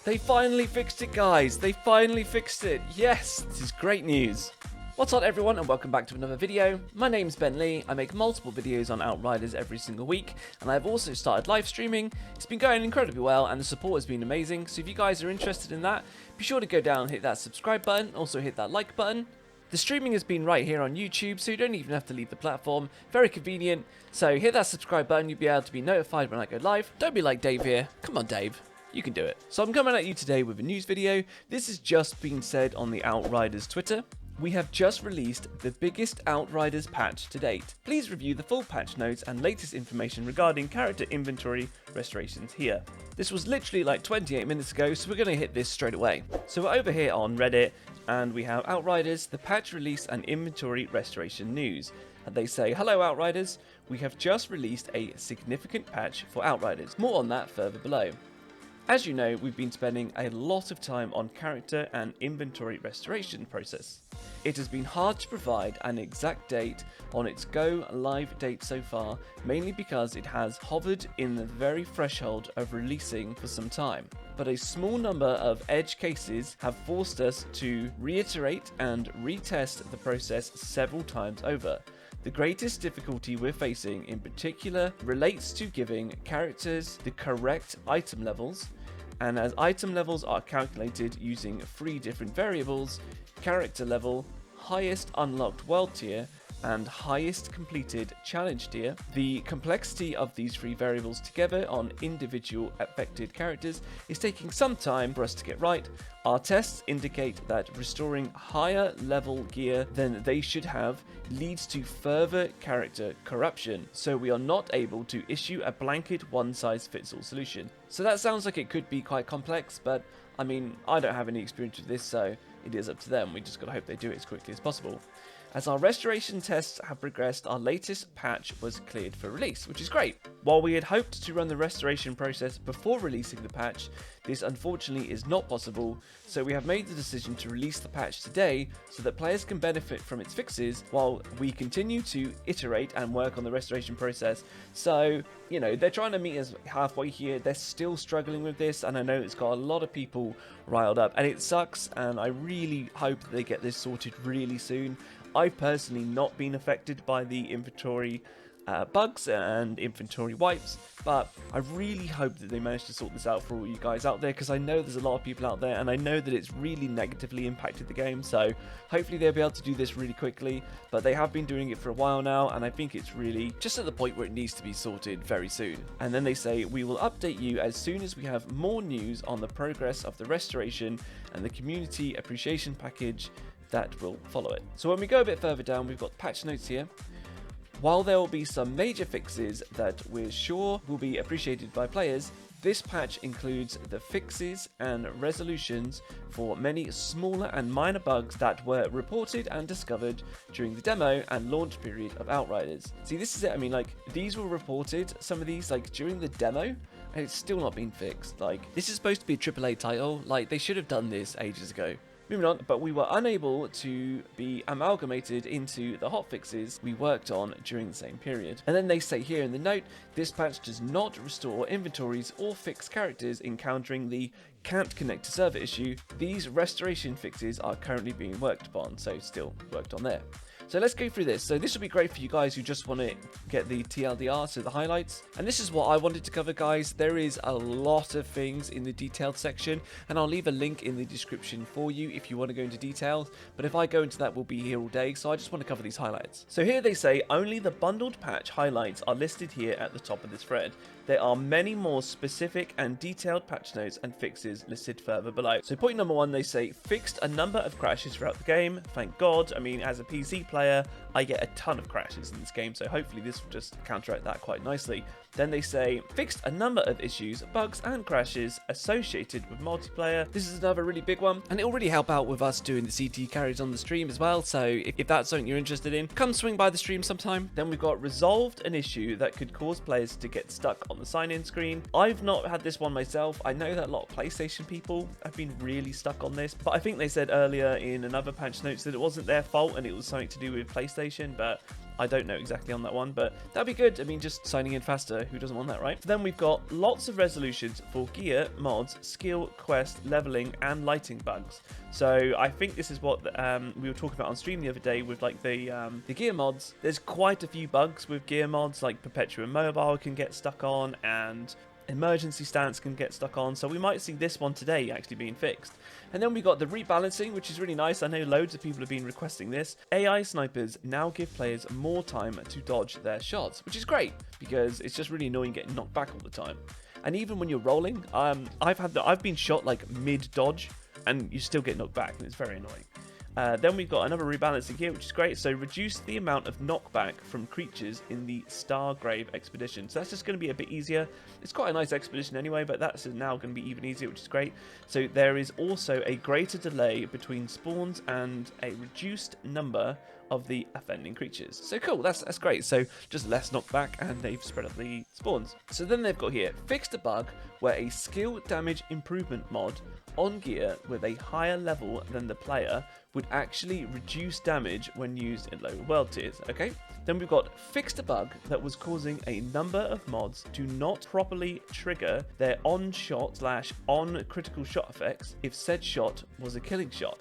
They finally fixed it, guys. They finally fixed it. Yes, this is great news. What's up, everyone, and welcome back to another video. My name's Ben Lee. I make multiple videos on Outriders every single week, and I've also started live streaming. It's been going incredibly well, and the support has been amazing. So if you guys are interested in that, be sure to go down and hit that subscribe button. Also hit that like button. The streaming has been right here on YouTube, so you don't even have to leave the platform. Very convenient. So hit that subscribe button. You'll be able to be notified when I go live. Don't be like Dave here. Come on, Dave. You can do it. So I'm coming at you today with a news video. This has just been said on the Outriders Twitter. We have just released the biggest Outriders patch to date. Please review the full patch notes and latest information regarding character inventory restorations here. This was literally like 28 minutes ago, so we're going to hit this straight away. So we're over here on Reddit, and we have Outriders, the patch release and inventory restoration news. And they say, hello Outriders, we have just released a significant patch for Outriders. More on that further below. As you know, we've been spending a lot of time on character and inventory restoration process. It has been hard to provide an exact date on its go live date so far, mainly because it has hovered in the very threshold of releasing for some time. But a small number of edge cases have forced us to reiterate and retest the process several times over. The greatest difficulty we're facing in particular relates to giving characters the correct item levels, and as item levels are calculated using 3 different variables: character level, highest unlocked world tier, and highest completed challenge tier. The complexity of these 3 variables together on individual affected characters is taking some time for us to get right. Our tests indicate that restoring higher level gear than they should have leads to further character corruption, so we are not able to issue a blanket one-size-fits-all solution. So that sounds like it could be quite complex, but I mean, I don't have any experience with this, so it is up to them. We just gotta hope they do it as quickly as possible. As our restoration tests have progressed, our latest patch was cleared for release, which is great. While we had hoped to run the restoration process before releasing the patch, this unfortunately is not possible, so we have made the decision to release the patch today so that players can benefit from its fixes while we continue to iterate and work on the restoration process. So, you know, they're trying to meet us halfway here. They're still struggling with this, and I know it's got a lot of people riled up, and it sucks, and I really hope that they get this sorted really soon. I've personally not been affected by the inventory bugs and inventory wipes, but I really hope that they manage to sort this out for all you guys out there, because I know there's a lot of people out there, and I know that it's really negatively impacted the game, so hopefully they'll be able to do this really quickly. But they have been doing it for a while now, and I think it's really just at the point where it needs to be sorted very soon. And then they say, we will update you as soon as we have more news on the progress of the restoration and the community appreciation package that will follow it. So when we go a bit further down, we've got patch notes here. While there will be some major fixes that we're sure will be appreciated by players, this patch includes the fixes and resolutions for many smaller and minor bugs that were reported and discovered during the demo and launch period of Outriders. See, this is it. I mean, like, these were reported, some of these, like, during the demo, and it's still not been fixed. Like, this is supposed to be a AAA title. Like, they should have done this ages ago. Moving on, but we were unable to be amalgamated into the hotfixes we worked on during the same period. And then they say here in the note, this patch does not restore inventories or fix characters encountering the can't connect to server issue. These restoration fixes are currently being worked upon, so still worked on there. So let's go through this. So this will be great for you guys who just want to get the TLDR, so the highlights. And this is what I wanted to cover, guys. There is a lot of things in the detailed section, and I'll leave a link in the description for you if you want to go into details. But if I go into that, we'll be here all day, so I just want to cover these highlights. So here they say, only the bundled patch highlights are listed here at the top of this thread. There are many more specific and detailed patch notes and fixes listed further below. So point number 1, they say, fixed a number of crashes throughout the game. Thank God. I mean, as a PC player, I get a ton of crashes in this game, so hopefully this will just counteract that quite nicely. Then they say, fixed a number of issues, bugs and crashes associated with multiplayer. This is another really big one, and it'll really help out with us doing the CT carries on the stream as well, so if that's something you're interested in, come swing by the stream sometime. Then we've got resolved an issue that could cause players to get stuck on the sign-in screen. I've not had this one myself. I know that a lot of PlayStation people have been really stuck on this, but I think they said earlier in another patch notes that it wasn't their fault and it was something to do with PlayStation, but I don't know exactly on that one, but that'd be good. I mean, just signing in faster, who doesn't want that, right? Then we've got lots of resolutions for gear, mods, skill, quest, leveling, and lighting bugs. So I think this is what we were talking about on stream the other day with like the gear mods. There's quite a few bugs with gear mods, like Perpetua Mobile can get stuck on, and emergency stance can get stuck on, so we might see this one today actually being fixed. And then we got the rebalancing, which is really nice. I know loads of people have been requesting this. AI snipers now give players more time to dodge their shots, which is great because it's just really annoying getting knocked back all the time. And even when you're rolling, I've been shot like mid dodge and you still get knocked back, and it's very annoying. Then we've got another rebalancing here, which is great. So reduce the amount of knockback from creatures in the Stargrave expedition. So that's just going to be a bit easier. It's quite a nice expedition anyway, but that's now going to be even easier, which is great. So there is also a greater delay between spawns and a reduced number of the offending creatures. So cool, that's great. So just less knockback, and they've spread out the spawns. So then they've got here, fixed a bug where a skill damage improvement mod on gear with a higher level than the player would actually reduce damage when used in lower world tiers, okay? Then we've got fixed a bug that was causing a number of mods to not properly trigger their on-shot / on-critical shot effects if said shot was a killing shot.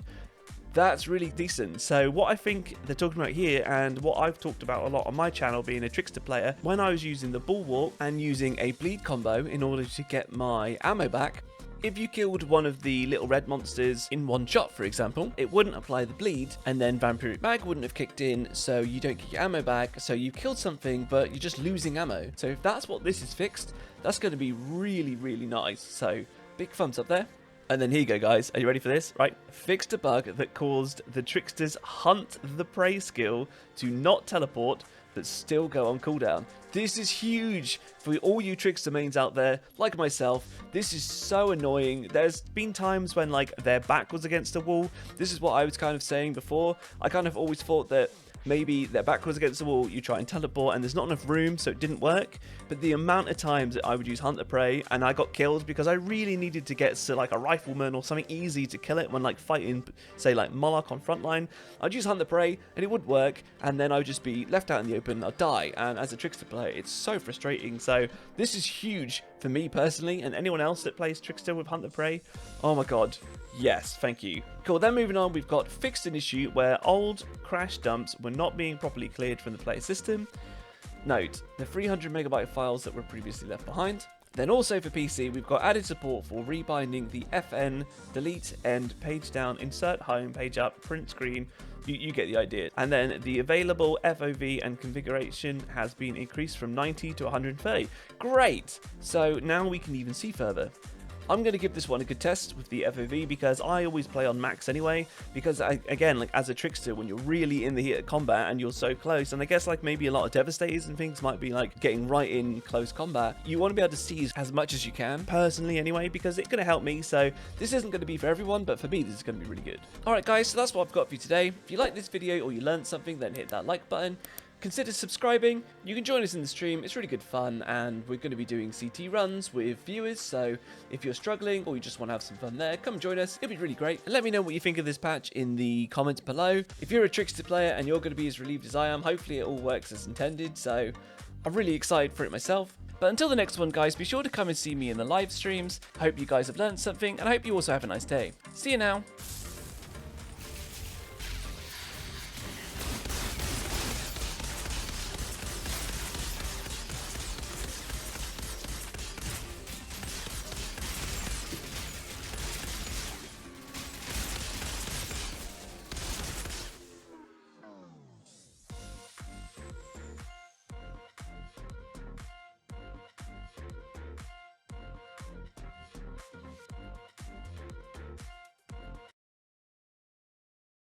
That's really decent. So what I think they're talking about here, and what I've talked about a lot on my channel being a trickster player, when I was using the bulwark and using a bleed combo in order to get my ammo back, if you killed one of the little red monsters in one shot, for example, it wouldn't apply the bleed, and then Vampiric Mag wouldn't have kicked in, so you don't get your ammo back, so you killed something, but you're just losing ammo. So if that's what this is fixed, that's going to be really, really nice. So big thumbs up there. And then here you go, guys. Are you ready for this? Right. Fixed a bug that caused the trickster's Hunt the Prey skill to not teleport, but still go on cooldown. This is huge for all you trickster mains out there, like myself. This is so annoying. There's been times when like their back was against a wall. This is what I was kind of saying before. I kind of always thought that maybe their back was against the wall, you try and teleport, and there's not enough room, so it didn't work. But the amount of times that I would use Hunt the Prey, and I got killed because I really needed to get to like a rifleman or something easy to kill it when like fighting, say like Moloch on frontline. I'd use Hunt the Prey, and it would work, and then I would just be left out in the open, I'd die. And as a trickster player, it's so frustrating. So this is huge for me personally, and anyone else that plays trickster with Hunt the Prey. Oh my god. Yes, thank you. Cool, then moving on, we've got fixed an issue where old crash dumps were not being properly cleared from the player system. Note, the 300 megabyte files that were previously left behind. Then also for PC, we've got added support for rebinding the FN, delete, end, page down, insert home, page up, print screen. You get the idea. And then the available FOV and configuration has been increased from 90 to 130. Great! So now we can even see further. I'm going to give this one a good test with the FOV because I always play on max anyway, because again, like as a trickster, when you're really in the heat of combat and you're so close, and I guess like maybe a lot of devastators and things might be like getting right in close combat, you want to be able to see as much as you can, personally anyway, because it's going to help me. So this isn't going to be for everyone, but for me this is going to be really good. Alright guys, so that's what I've got for you today. If you like this video or you learned something, then hit that like button. Consider subscribing. You can join us in the stream. It's really good fun, and we're going to be doing CT runs with viewers, so if you're struggling or you just want to have some fun there, come join us. It'll be really great. And let me know what you think of this patch in the comments below. If you're a trickster player and you're going to be as relieved as I am, hopefully it all works as intended, so I'm really excited for it myself. But until the next one, guys, be sure to come and see me in the live streams. I hope you guys have learned something, and I hope you also have a nice day. See you now.